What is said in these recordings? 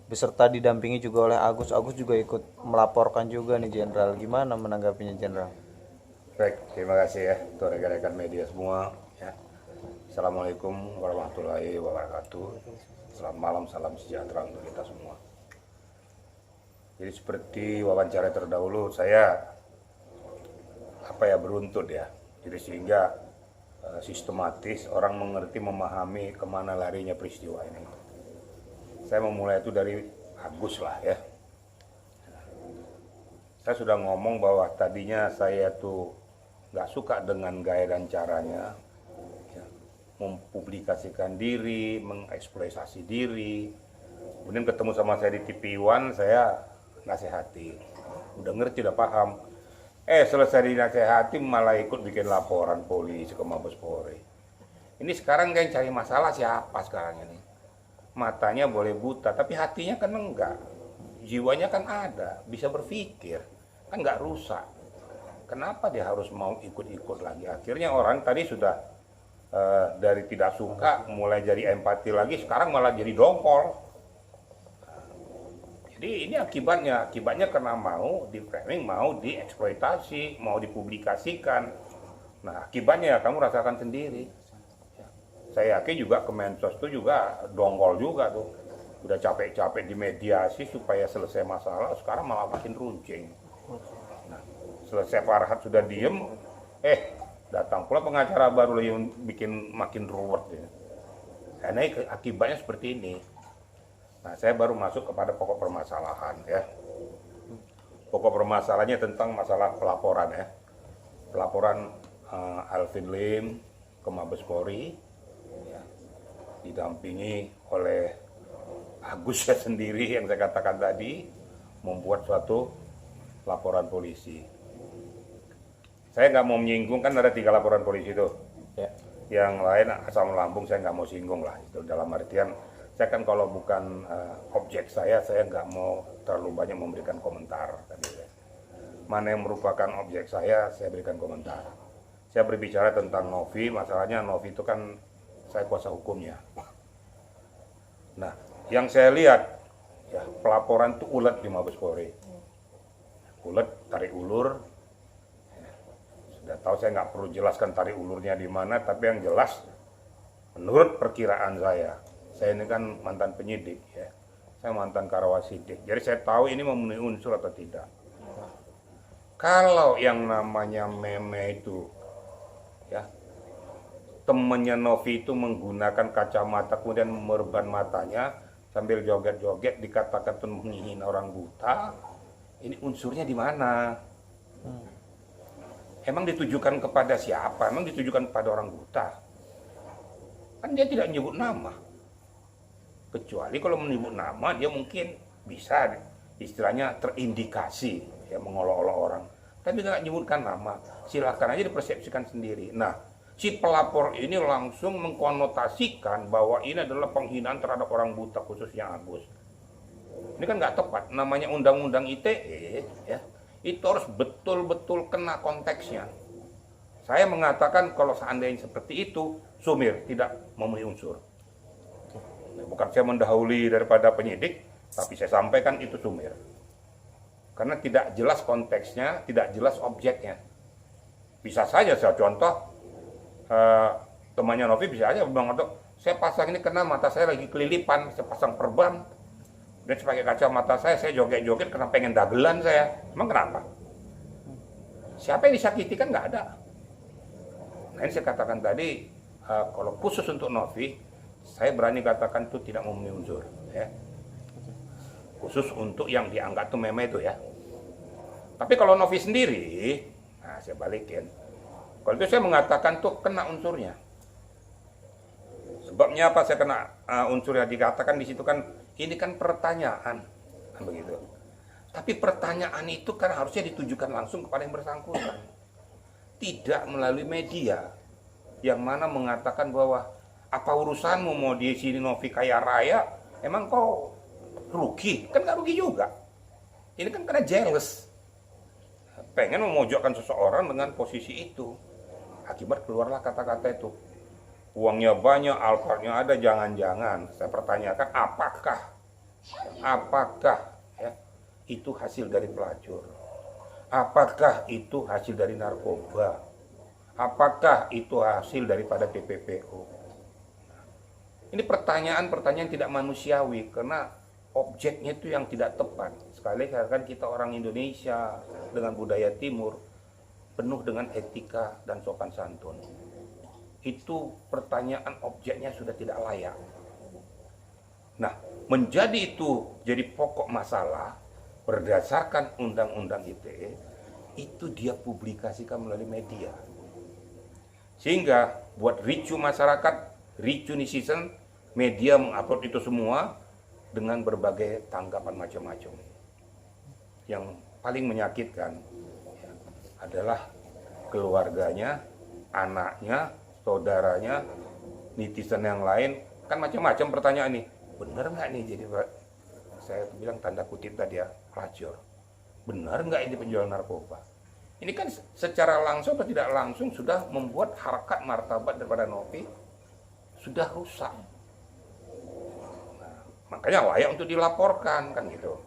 beserta didampingi juga oleh Agus. Agus juga ikut melaporkan juga nih Jenderal. Gimana menanggapinya Jenderal? Baik, terima kasih ya untuk rekan-rekan media semua. Ya. Assalamualaikum warahmatullahi wabarakatuh. Selamat malam, salam sejahtera untuk kita semua. Jadi seperti wawancara terdahulu, saya beruntut ya. Jadi sehingga sistematis orang mengerti, memahami kemana larinya peristiwa ini. Saya memulai itu dari Agus lah ya. Saya sudah ngomong bahwa tadinya saya tuh nggak suka dengan gaya dan caranya ya, mempublikasikan diri, mengeksploitasi diri. Kemudian ketemu sama saya di TV One, saya nasihati. Udah ngerti, udah paham. Selesai dinasehati malah ikut bikin laporan polisi ke Mabes Polri. Ini sekarang yang cari masalah siapa sekarang ini? Matanya boleh buta, tapi hatinya kan enggak. Jiwanya kan ada, bisa berpikir, kan nggak rusak. Kenapa dia harus mau ikut-ikut lagi? Akhirnya orang tadi sudah dari tidak suka, mulai jadi empati lagi, sekarang malah jadi dongkol. Jadi ini akibatnya karena mau di-framing, mau dieksploitasi, mau dipublikasikan. Nah akibatnya kamu rasakan sendiri. Saya yakin juga Kemensos itu juga dongkol juga tuh. Udah capek-capek dimediasi supaya selesai masalah, sekarang malah makin runcing. Nah, selesai Farhad sudah diem, datang pula pengacara baru yang bikin makin ruwet. Ya. Karena akibatnya seperti ini. Nah, saya baru masuk kepada pokok permasalahan ya. Pokok permasalahannya tentang masalah pelaporan ya. Pelaporan Alvin Lim ke Mabes Polri ya, didampingi oleh Agus sendiri yang saya katakan tadi, membuat suatu laporan polisi. Saya nggak mau menyinggung, kan ada 3 laporan polisi itu. Ya. Yang lain asam lambung saya nggak mau singgung lah. Itu dalam artian saya kan kalau bukan objek saya nggak mau terlalu banyak memberikan komentar. Mana yang merupakan objek saya berikan komentar. Saya berbicara tentang Novi, masalahnya Novi itu kan saya kuasa hukumnya. Nah, yang saya lihat, ya pelaporan itu ulet di Mabes Polri. Ulet, tarik ulur. Sudah tahu saya nggak perlu jelaskan tarik ulurnya di mana, tapi yang jelas menurut perkiraan saya ini kan mantan penyidik ya, saya mantan Karawasidik, jadi saya tahu ini memenuhi unsur atau tidak. Kalau yang namanya meme itu, ya temennya Novi itu menggunakan kacamata kemudian memerban matanya sambil joget-joget dikatakan itu menghina orang buta, ini unsurnya di mana? Emang ditujukan kepada siapa? Emang ditujukan kepada orang buta? Kan dia tidak menyebut nama. Kecuali kalau menyebut nama dia mungkin bisa istilahnya terindikasi ya mengolok-olok orang. Tapi nggak menyebutkan nama, silahkan aja dipersepsikan sendiri. Nah, si pelapor ini langsung mengkonotasikan bahwa ini adalah penghinaan terhadap orang buta khususnya Agus. Ini kan nggak tepat, namanya undang-undang ITE ya, itu harus betul-betul kena konteksnya. Saya mengatakan kalau seandainya seperti itu, sumir, tidak memenuhi unsur. Bukan saya mendahului daripada penyidik, tapi saya sampaikan itu sumir. Karena tidak jelas konteksnya, tidak jelas objeknya. Bisa saja saya contoh, temannya Novi bisa aja bilang, saya pasang ini karena mata saya lagi kelilipan, saya pasang perban. Dan saya pakai kacamata saya joget-joget karena pengen dagelan saya. Emang kenapa? Siapa yang disakiti kan nggak ada. Nah ini saya katakan tadi, kalau khusus untuk Novi, saya berani katakan itu tidak memenuhi unsur ya. Khusus untuk yang dianggap itu meme itu ya. Tapi kalau Novi sendiri, nah saya balikin. Kalau itu saya mengatakan tuh kena unsurnya. Sebabnya apa saya kena unsurnya, dikatakan di situ kan ini kan pertanyaan kan begitu. Tapi pertanyaan itu kan harusnya ditujukan langsung kepada yang bersangkutan. Tidak melalui media yang mana mengatakan bahwa apa urusanmu mau di sini Novi kaya raya, emang kau rugi? Kan nggak rugi juga. Ini kan karena jealous, pengen memojokkan seseorang dengan posisi itu. Akibat keluarlah kata-kata itu. Uangnya banyak, Alphardnya ada, jangan-jangan. Saya pertanyakan, apakah Apakah ya, itu hasil dari pelacur? Apakah itu hasil dari narkoba? Apakah itu hasil daripada TPPO? Ini pertanyaan-pertanyaan tidak manusiawi karena objeknya itu yang tidak tepat. Sekali kan kita orang Indonesia dengan budaya timur penuh dengan etika dan sopan santun. Itu pertanyaan objeknya sudah tidak layak. Nah, menjadi itu jadi pokok masalah berdasarkan Undang-Undang ITE, itu dia publikasikan melalui media. Sehingga buat ricu masyarakat, ricu netizen, media mengupload itu semua dengan berbagai tanggapan macam-macam. Yang paling menyakitkan adalah keluarganya, anaknya, saudaranya, netizen yang lain, kan macam-macam pertanyaan nih. Benar nggak nih jadi saya bilang tanda kutip tadi ya, pelacur. Benar nggak ini penjual narkoba? Ini kan secara langsung atau tidak langsung sudah membuat harkat martabat daripada Novi sudah rusak. Nah, makanya layak untuk dilaporkan kan gitu.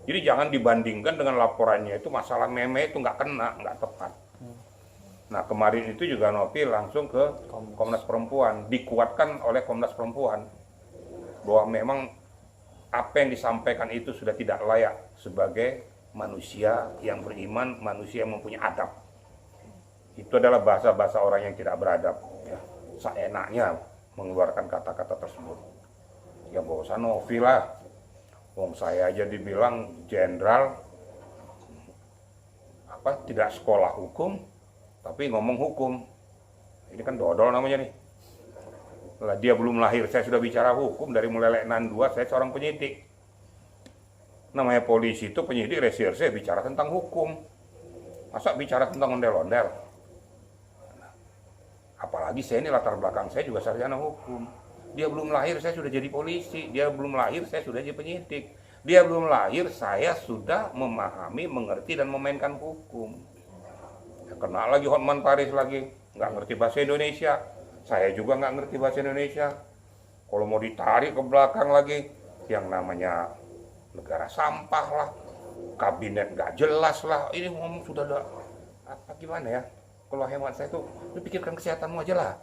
Jadi jangan dibandingkan dengan laporannya itu masalah meme itu nggak kena, nggak tepat. Nah kemarin itu juga Novi langsung ke Komnas Perempuan, dikuatkan oleh Komnas Perempuan bahwa memang apa yang disampaikan itu sudah tidak layak sebagai manusia yang beriman, manusia yang mempunyai adab. Itu adalah bahasa-bahasa orang yang tidak beradab, ya. Seenaknya mengeluarkan kata-kata tersebut. Ya bahwa Novi lah, wong saya aja dibilang jenderal, tidak sekolah hukum, tapi ngomong hukum. Ini kan dodol namanya nih. Lah dia belum lahir, saya sudah bicara hukum dari mulai Letnan 2, saya seorang penyidik. Namanya polisi itu penyidik reserse bicara tentang hukum. Masa bicara tentang ondel-ondel? Apalagi saya ini latar belakang saya juga sarjana hukum. Dia belum lahir saya sudah jadi polisi, dia belum lahir saya sudah jadi penyidik. Dia belum lahir saya sudah memahami, mengerti dan memainkan hukum. Ya, kena lagi Hotman Paris lagi, nggak ngerti bahasa Indonesia. Saya juga nggak ngerti bahasa Indonesia. Kalau mau ditarik ke belakang lagi, yang namanya negara sampah lah, kabinet nggak jelas lah. Ini ngomong sudah ada apa gimana ya? Kalau hemat saya tuh, lu pikirkan kesehatanmu aja lah.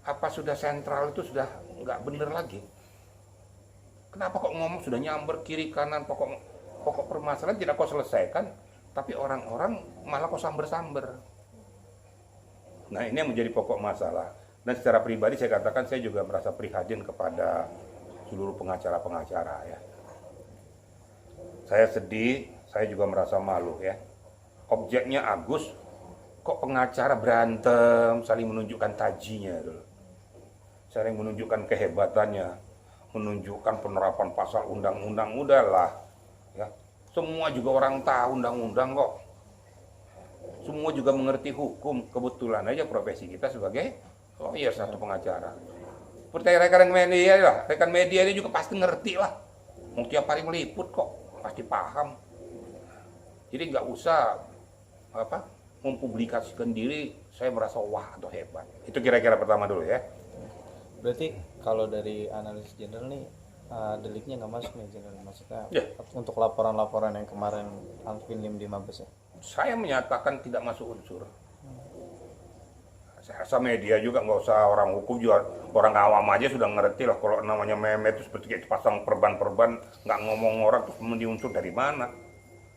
Apa sudah sentral itu sudah nggak bener lagi? Kenapa kok ngomong sudah nyamber kiri kanan, pokok permasalahan tidak kau selesaikan, tapi orang-orang malah kau samber-samber. Nah ini yang menjadi pokok masalah. Dan secara pribadi saya katakan saya juga merasa prihatin kepada seluruh pengacara-pengacara ya. Saya sedih, saya juga merasa malu ya. Objeknya Agus, kok pengacara berantem, saling menunjukkan tajinya dulu. Saling menunjukkan kehebatannya, menunjukkan penerapan pasal undang-undang, udahlah. Ya. Semua juga orang tahu undang-undang kok. Semua juga mengerti hukum. Kebetulan aja profesi kita sebagai satu pengacara. Percaya rekan media lah, rekan media ini juga pasti ngerti lah. Mau tiap hari meliput kok, pasti paham. Jadi nggak usah mempublikasikan diri. Saya merasa wah atau hebat. Itu kira-kira pertama dulu ya. Berarti kalau dari analisis jenderal nih deliknya nggak masuk nih jenderal, maksudnya untuk laporan-laporan yang kemarin Alvin Lim di Mabes ya? Saya menyatakan tidak masuk unsur. Saya rasa media juga nggak usah orang hukum juga, orang awam aja sudah ngerti lah kalau namanya meme itu seperti kayak pasang perban-perban nggak ngomong orang terus diunsur dari mana?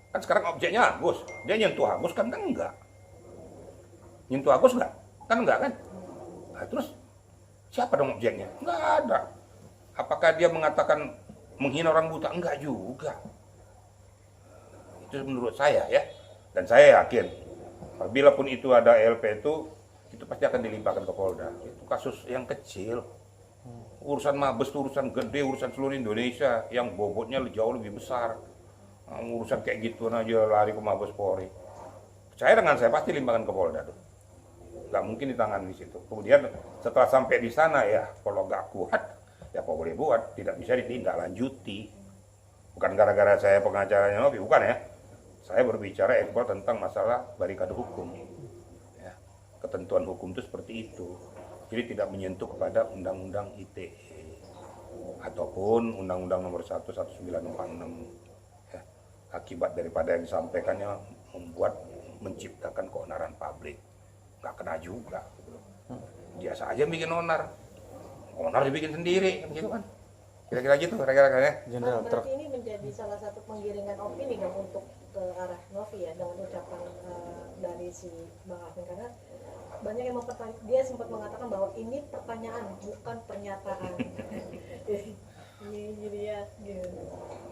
Kan sekarang objeknya Agus, dia nyentuh Agus kan enggak? Nyentuh Agus nggak? Kan enggak kan? Nah, terus siapa dong objeknya? Nggak ada. Apakah dia mengatakan menghina orang buta? Enggak juga. Itu menurut saya ya. Dan saya yakin, apabila pun itu ada LP itu pasti akan dilimpahkan ke Polda. Itu kasus yang kecil. Urusan Mabes itu urusan gede, urusan seluruh Indonesia yang bobotnya jauh lebih besar. Urusan kayak gitu aja lari ke Mabes Polri. Saya dengan saya pasti limpahkan ke Polda tuh. Nggak mungkin ditangani di situ. Kemudian setelah sampai di sana ya, kalau nggak kuat, ya apa boleh buat, tidak bisa ditindaklanjuti. Bukan gara-gara saya pengacaranya Novi, bukan ya. Saya berbicara tentang masalah barikade hukum. Ya, ketentuan hukum itu seperti itu. Jadi tidak menyentuh kepada undang-undang ITE. ataupun Undang-Undang Nomor 1 1946. Ya, akibat daripada yang disampaikannya membuat menciptakan keonaran publik. Nggak kena juga. Dia saja yang bikin onar dibikin sendiri, gitu kan? Kira-kira gitu, kira-kira ya. Jenderal, Berarti ini menjadi salah satu penggiringan opini dong untuk ke arah Novi ya, dengan ucapan dari si Bang Alvin, karena banyak yang dia sempat mengatakan bahwa ini pertanyaan bukan pernyataan. Jadi ya gitu.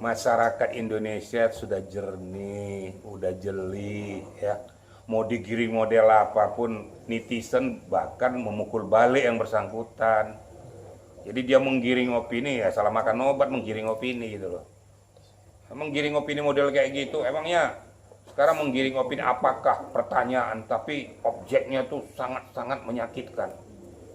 Masyarakat Indonesia sudah jernih, udah jeli, ya. Mau digiring model apapun, netizen bahkan memukul balik yang bersangkutan. Jadi dia menggiring opini, ya salah makan obat menggiring opini gitu loh. Menggiring opini model kayak gitu, emangnya sekarang menggiring opini apakah pertanyaan, tapi objeknya tuh sangat-sangat menyakitkan.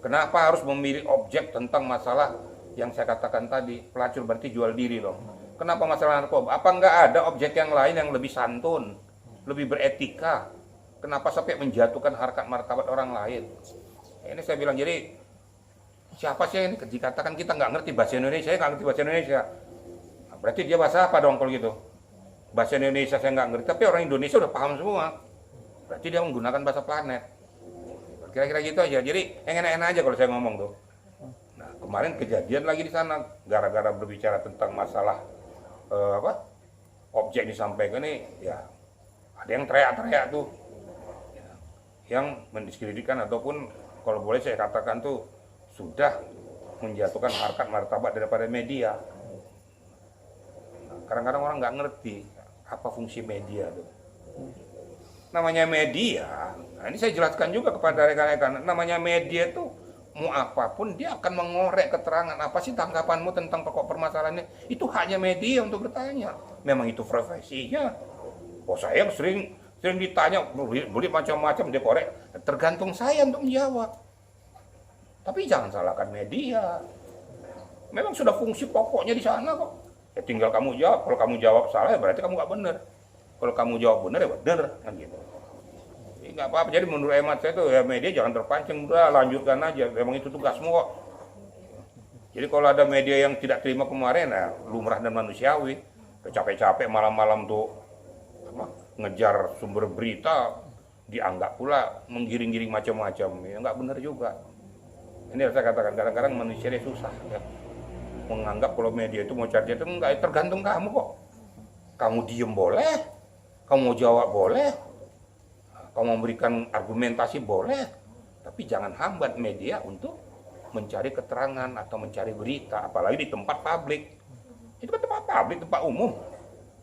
Kenapa harus memilih objek tentang masalah yang saya katakan tadi, pelacur berarti jual diri loh. Kenapa masalah narkoba? Apa nggak ada objek yang lain yang lebih santun, lebih beretika? Kenapa sampai menjatuhkan harkat martabat orang lain? Ini saya bilang, jadi siapa sih ini dikatakan kita nggak ngerti bahasa Indonesia, nggak ngerti bahasa Indonesia. Nah, berarti dia bahasa apa dong kalau gitu? Bahasa Indonesia saya nggak ngerti, tapi orang Indonesia udah paham semua. Berarti dia menggunakan bahasa planet. Kira-kira gitu aja. Jadi yang enak-enak aja kalau saya ngomong tuh. Nah, kemarin kejadian lagi di sana gara-gara berbicara tentang masalah objek disampaikan ini, ya ada yang teriak-teriak tuh, ya, yang mendiskreditkan ataupun kalau boleh saya katakan tuh sudah menjatuhkan harkat martabat daripada media. Nah, kadang-kadang orang nggak ngerti apa fungsi media tuh. Namanya media, nah ini saya jelaskan juga kepada rekan-rekan, namanya media tuh mau apapun dia akan mengorek keterangan apa sih tanggapanmu tentang pokok permasalahannya. Itu haknya media untuk bertanya. Memang itu profesinya. Oh saya sering ditanya boleh macam-macam dia korek. Tergantung saya untuk menjawab. Tapi jangan salahkan media. Memang sudah fungsi pokoknya di sana kok. Ya tinggal kamu jawab. Kalau kamu jawab salah ya berarti kamu nggak benar. Kalau kamu jawab benar ya benar kan gitu. Nggak apa-apa, jadi menurut hemat saya tuh ya media jangan terpancing, udah lanjutkan aja, memang itu tugasmu kok. Jadi kalau ada media yang tidak terima kemarin, ya lumrah dan manusiawi, capek-capek malam-malam tuh ngejar sumber berita, dianggap pula menggiring-giring macam-macam, ya nggak benar juga. Ini harus saya katakan, kadang-kadang manusia dia susah, ya. Menganggap kalau media itu mau cari itu enggak, tergantung kamu kok. Kamu diem boleh, kamu mau jawab boleh, kamu memberikan argumentasi boleh, tapi jangan hambat media untuk mencari keterangan atau mencari berita, apalagi di tempat publik. Itu kan tempat publik, tempat umum.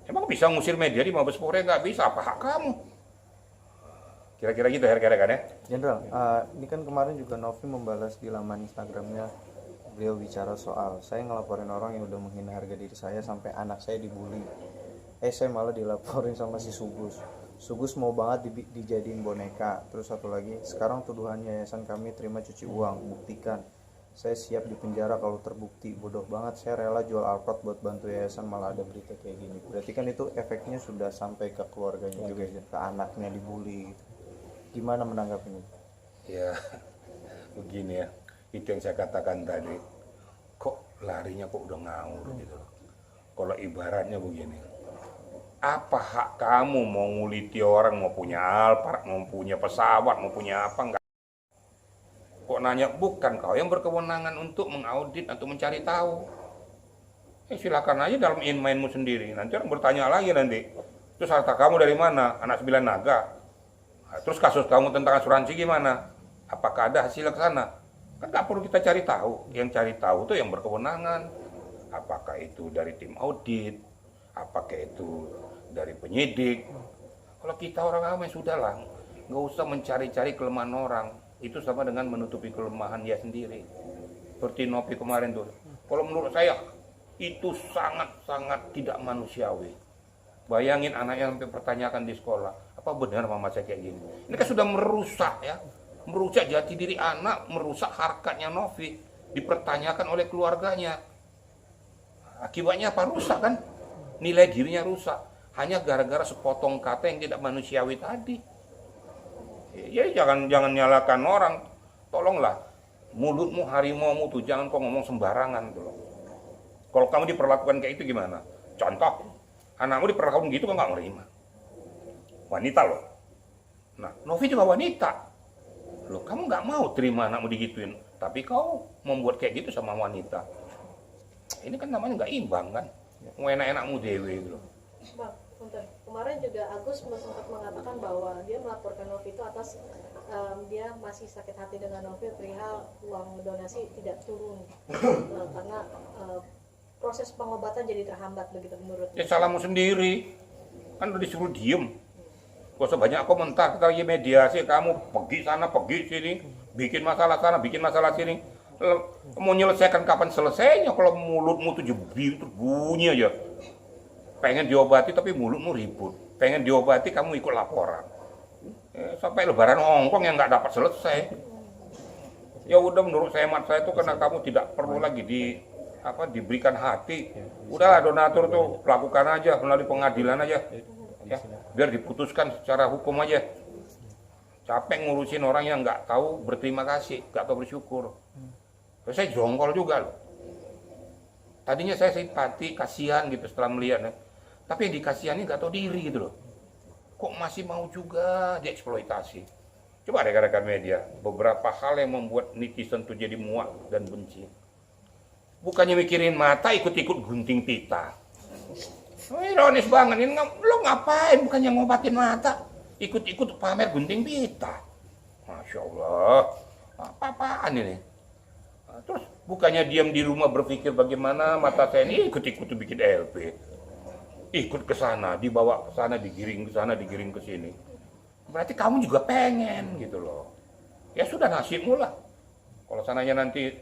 Emang bisa ngusir media di Mabes Polri? Nggak bisa, apa hak kamu? Kira-kira gitu ya, kira-kira ya. Jenderal, ini kan kemarin juga Novi membalas di laman Instagramnya, beliau bicara soal saya ngelaporin orang yang udah menghina harga diri saya sampai anak saya dibully. Saya malah dilaporin sama si Sugus mau banget dijadiin boneka. Terus satu lagi, sekarang tuduhan yayasan kami terima cuci uang, buktikan. Saya siap dipenjara kalau terbukti. Bodoh banget, saya rela jual Alphard buat bantu yayasan, malah ada berita kayak gini. Berarti kan itu efeknya sudah sampai ke keluarganya juga, ke anaknya dibully. Gimana menanggapinya? Ya, begini ya, itu yang saya katakan tadi. Kok larinya kok udah ngawur gitu loh. Kalau ibaratnya begini, apa hak kamu mau nguliti orang, mau punya Alphard, mau punya pesawat, mau punya apa, enggak? Kok nanya, bukan kau yang berkewenangan untuk mengaudit atau mencari tahu. Silakan aja dalam mainmu sendiri, nanti orang bertanya lagi nanti. Terus harta kamu dari mana? Anak 9 naga. Nah, terus kasus kamu tentang asuransi gimana? Apakah ada hasil ke sana? Kan nggak perlu kita cari tahu. Yang cari tahu tuh yang berkewenangan. Apakah itu dari tim audit? Apakah itu dari penyidik? Kalau kita orang awam ya sudahlah, nggak usah mencari-cari kelemahan orang. Itu sama dengan menutupi kelemahan dia sendiri. Seperti Novi kemarin tuh. Kalau menurut saya itu sangat-sangat tidak manusiawi. Bayangin anaknya sampai pertanyakan di sekolah, apa benar mama saya kayak gini? Ini kan sudah merusak ya, merusak jati diri anak, merusak harkatnya Novi, dipertanyakan oleh keluarganya. Akibatnya apa? Rusak kan? Nilai dirinya rusak. Hanya gara-gara sepotong kata yang tidak manusiawi tadi. Ya jangan nyalakan orang. Tolonglah, mulutmu harimaumu tuh jangan kau ngomong sembarangan tuh. Kalau kamu diperlakukan kayak itu gimana? Contoh, anakmu diperlakukan gitu kan nggak nerima. Wanita loh. Nah, Novi juga wanita. Loh, kamu nggak mau terima anakmu digituin, tapi kau membuat kayak gitu sama wanita. Ini kan namanya nggak imbang kan? Mau enak-enakmu dewe gitu loh. Bang, bentar. Kemarin juga Agus sempat mengatakan bahwa dia melaporkan Novi itu atas dia masih sakit hati dengan Novi perihal uang donasi tidak turun karena proses pengobatan jadi terhambat begitu menurut Ya salahmu sendiri. Kan udah disuruh diem. Gak usah banyak komentar, kita lagi mediasi, kamu pergi sana, pergi sini, bikin masalah sana, bikin masalah sini. Mau menyelesaikan kapan selesainya kalau mulutmu tuh jebi, terus bunyi aja. Pengen diobati tapi mulutmu ribut. Pengen diobati kamu ikut laporan. Sampai lebaran Hongkong yang nggak dapat selesai. Ya udah, menurut hemat saya itu karena kamu tidak perlu lagi diberikan hati. Udahlah, donatur tuh lakukan aja melalui pengadilan aja. Ya, biar diputuskan secara hukum aja. Capek ngurusin orang yang nggak tahu berterima kasih, nggak tahu bersyukur. Saya jongkol juga loh. Tadinya saya simpati, kasihan gitu setelah melihat, tapi yang dikasihani nggak tahu diri gitu loh. Kok masih mau juga dieksploitasi? Coba rekan-rekan media, beberapa hal yang membuat netizen tuh jadi muak dan benci. Bukannya mikirin mata, ikut-ikut gunting pita. Ironis banget, ini lo ngapain bukannya ngobatin mata, ikut-ikut pamer gunting pita. Masya Allah, apa-apaan ini? Terus bukannya diam di rumah berpikir bagaimana mata saya ini ikut-ikut bikin LP. Ikut ke sana, dibawa ke sana, digiring ke sana, digiring ke sini. Berarti kamu juga pengen gitu loh. Ya sudah, nasibmu lah. Kalau sananya nanti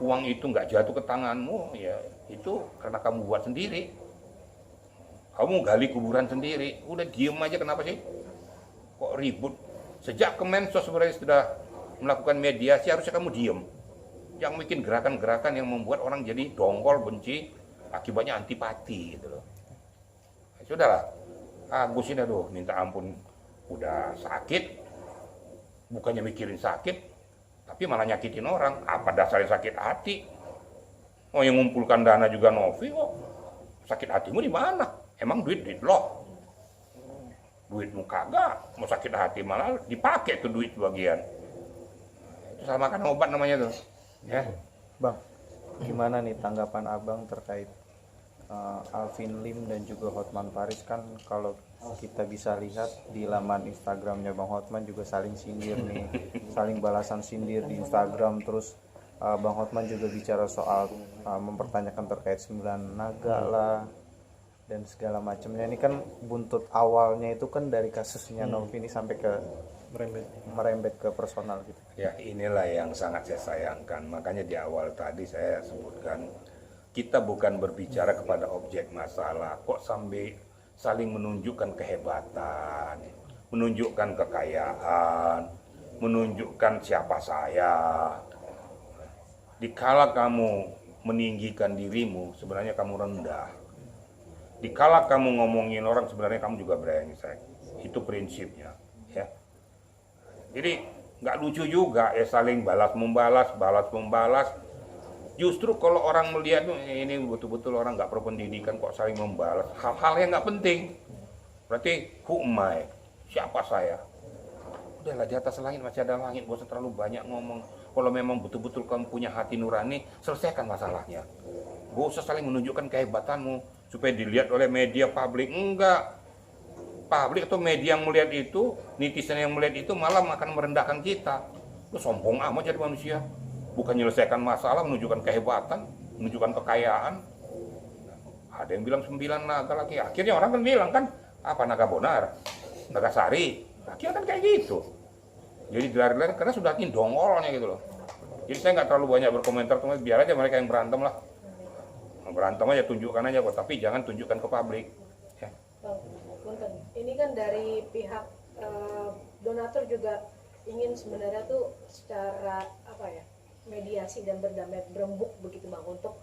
uang itu nggak jatuh ke tanganmu, ya itu karena kamu buat sendiri. Kamu gali kuburan sendiri, udah diem aja, kenapa sih? Kok ribut? Sejak Kemensos sebenarnya sudah melakukan mediasi, harusnya kamu diem. Yang bikin gerakan-gerakan yang membuat orang jadi dongkol, benci, akibatnya antipati gitu loh. Ya, sudahlah, Agus ini aduh minta ampun, udah sakit, bukannya mikirin sakit, tapi malah nyakitin orang. Apa dasarnya sakit hati? Oh, yang ngumpulkan dana juga Novi kok. Sakit hatimu di mana? Emang duit loh, duitmu kagak, mau sakit hati malah dipakai tuh duit bagian. Itu sama kan obat namanya tuh. Ya. Bang, gimana nih tanggapan abang terkait Alvin Lim dan juga Hotman Paris? Kan kalau kita bisa lihat di laman Instagramnya Bang Hotman juga saling sindir nih, saling balasan sindir di Instagram. Terus Bang Hotman juga bicara soal mempertanyakan terkait 9 naga lah dan segala macamnya. Ini kan buntut awalnya itu kan dari kasusnya Novi ini sampai ke merembet ke personal gitu. Ya, inilah yang sangat saya sayangkan. Makanya di awal tadi saya sebutkan, kita bukan berbicara kepada objek masalah, kok sampai saling menunjukkan kehebatan, menunjukkan kekayaan, menunjukkan siapa saya. Dikala kamu meninggikan dirimu, sebenarnya kamu rendah. Dikala kamu ngomongin orang, sebenarnya kamu juga brengsek. Itu prinsipnya, ya. Jadi nggak lucu juga ya saling balas membalas. Justru kalau orang melihat ini betul-betul orang nggak berpendidikan kok saling membalas hal-hal yang nggak penting. Berarti who am I? Siapa saya? Udahlah, di atas langit masih ada langit, gak usah terlalu banyak ngomong. Kalau memang betul-betul kamu punya hati nurani, selesaikan masalahnya. Gak usah saling menunjukkan kehebatanmu supaya dilihat oleh media publik. Enggak. Publik atau media yang melihat itu, netizen yang melihat itu malah akan merendahkan kita. Lu sombong amat jadi manusia. Bukan menyelesaikan masalah, menunjukkan kehebatan, menunjukkan kekayaan. Ada yang bilang 9 naga lagi. Akhirnya orang kan bilang kan, apa naga Bonar, naga Sari. Akhirnya kan kayak gitu. Jadi dilar-dilar karena sudah ingin dongolnya gitu loh. Jadi saya nggak terlalu banyak berkomentar, biar aja mereka yang berantem lah. Berantem aja, tunjukkan aja kok, tapi jangan tunjukkan ke publik. Ya. Ini kan dari pihak donatur juga ingin sebenarnya tuh secara mediasi dan berdamai berembuk begitu Bang, untuk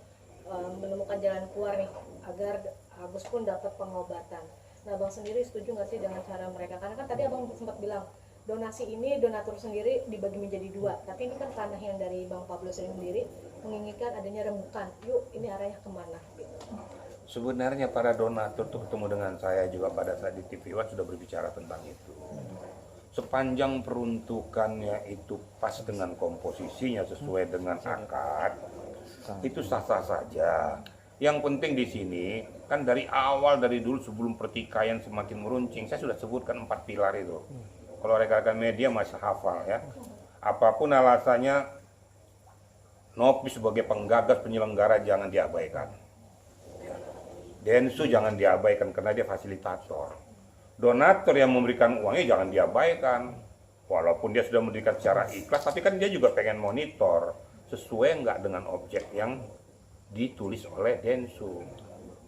menemukan jalan keluar nih agar Agus pun dapat pengobatan. Nah Bang sendiri setuju nggak sih dengan cara mereka? Karena kan tadi Abang sempat bilang donasi ini donatur sendiri dibagi menjadi dua, tapi ini kan tanah yang dari Bang Pablo sendiri menginginkan adanya rembukan, yuk ini arahnya kemana gitu. Sebenarnya para donatur tuh ketemu dengan saya juga pada saat di TV One sudah berbicara tentang itu. Sepanjang peruntukannya itu pas dengan komposisinya sesuai dengan akad, itu sah-sah saja. Yang penting di sini kan dari awal dari dulu sebelum pertikaian semakin meruncing, saya sudah sebutkan 4 pilar itu. Kalau rekan-rekan media masih hafal ya. Apapun alasannya, Novi sebagai penggagas penyelenggara jangan diabaikan. Densu jangan diabaikan karena dia fasilitator. Donatur yang memberikan uangnya jangan diabaikan. Walaupun dia sudah memberikan secara ikhlas, tapi kan dia juga pengen monitor sesuai nggak dengan objek yang ditulis oleh Densu.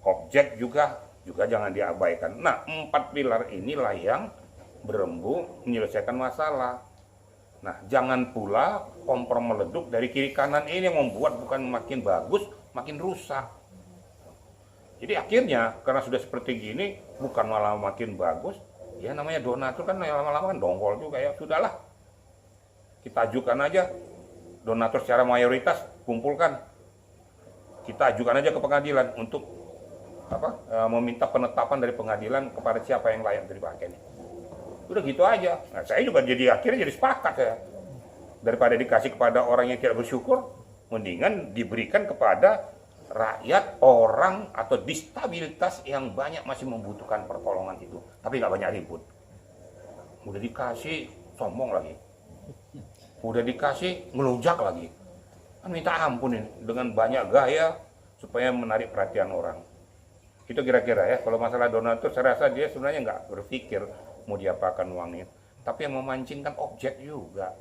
Objek juga jangan diabaikan. Nah, 4 pilar inilah yang berembuk menyelesaikan masalah. Nah, jangan pula kompor meleduk dari kiri kanan ini yang membuat bukan makin bagus, makin rusak. Jadi akhirnya karena sudah seperti gini, bukan malah makin bagus, ya namanya donatur kan lama-lama kan dongkol juga ya. Sudahlah, kita ajukan aja donatur secara mayoritas, kumpulkan. Kita ajukan aja ke pengadilan untuk meminta penetapan dari pengadilan kepada siapa yang layak dipakai. Udah gitu aja. Nah, saya juga akhirnya jadi sepakat ya. Daripada dikasih kepada orang yang tidak bersyukur, mendingan diberikan kepada rakyat, orang atau disabilitas yang banyak masih membutuhkan pertolongan itu. Tapi nggak banyak ribut. Udah dikasih, sombong lagi. Udah dikasih, ngelunjak lagi. Kan minta ampun ini, dengan banyak gaya supaya menarik perhatian orang. Itu kira-kira ya, kalau masalah donatur saya rasa dia sebenarnya nggak berpikir mau diapakan uangnya. Tapi yang memancingkan objek juga.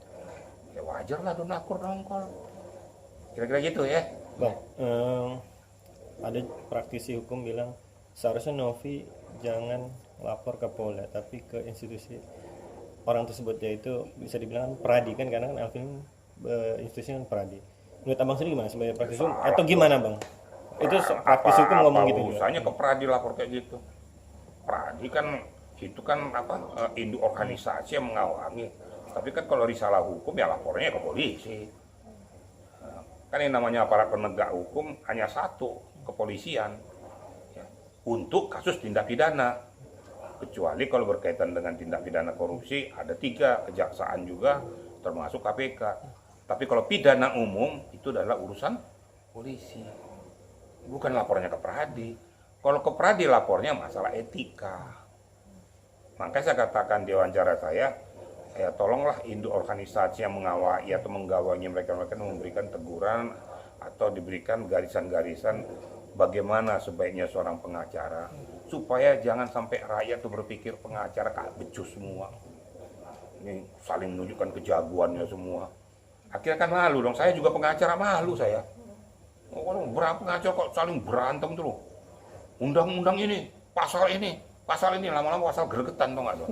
Ya wajar lah donatur dongkol. Kira-kira gitu ya. Bang, ada praktisi hukum bilang seharusnya Novi jangan lapor ke Polda, tapi ke institusi orang tersebut, yaitu bisa dibilang Pradi kan, karena kan Alvin institusinya kan Pradi. Menurut abang sendiri gimana sebagai praktisi hukum? Atau gimana bang? Itu praktisi hukum ngomong gitu juga. Urusannya ke Pradi lapor kayak gitu. Pradi kan itu kan induk organisasi yang mengawasi. Tapi kan kalau risalah hukum ya lapornya ke polisi. Kan yang namanya aparat penegak hukum hanya satu, kepolisian ya, untuk kasus tindak pidana. Kecuali kalau berkaitan dengan tindak pidana korupsi ada 3, kejaksaan juga termasuk KPK. Tapi kalau pidana umum itu adalah urusan polisi, bukan lapornya ke Pradi. Kalau ke Pradi lapornya masalah etika. Makanya saya katakan di wawancara saya, ya tolonglah induk organisasi yang mengawasi atau menggawainya mereka memberikan teguran atau diberikan garisan-garisan bagaimana sebaiknya seorang pengacara, supaya jangan sampai rakyat tuh berpikir pengacara kayak becus semua, ini saling menunjukkan kejagoannya semua. Akhirnya kan malu dong, saya juga pengacara, malu saya. Berapa pengacara kok saling berantem tuh, undang-undang ini, pasal ini, lama-lama pasal gregetan tuh nggak tuh.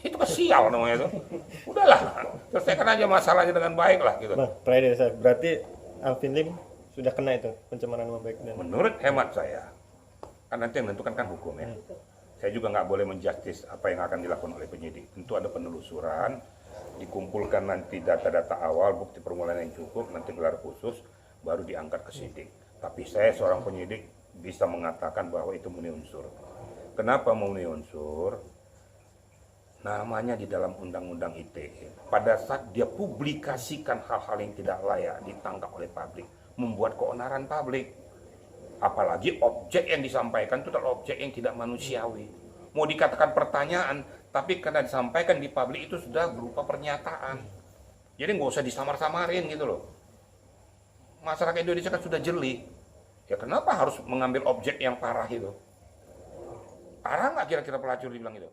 Itu kesial namanya itu. Udahlah, selesaikan aja masalahnya dengan baik lah gitu. Bang, berarti Alvin Lim sudah kena itu pencemaran nama baik dan menurut hemat saya, kan nanti yang menentukan kan hukum ya. Saya juga nggak boleh menjustis apa yang akan dilakukan oleh penyidik. Tentu ada penelusuran, dikumpulkan nanti data-data awal, bukti permulaan yang cukup, nanti gelar khusus, baru diangkat ke sidik. Tapi saya seorang penyidik bisa mengatakan bahwa itu memenuhi unsur. Kenapa memenuhi unsur? Namanya di dalam Undang-Undang ITE. Pada saat dia publikasikan hal-hal yang tidak layak ditangkap oleh publik, membuat keonaran publik. Apalagi objek yang disampaikan itu adalah objek yang tidak manusiawi. Mau dikatakan pertanyaan, tapi karena disampaikan di publik itu sudah berupa pernyataan. Jadi nggak usah disamar-samarin gitu loh. Masyarakat Indonesia kan sudah jeli. Ya kenapa harus mengambil objek yang parah itu? Parah nggak kira-kira pelacur dibilang itu?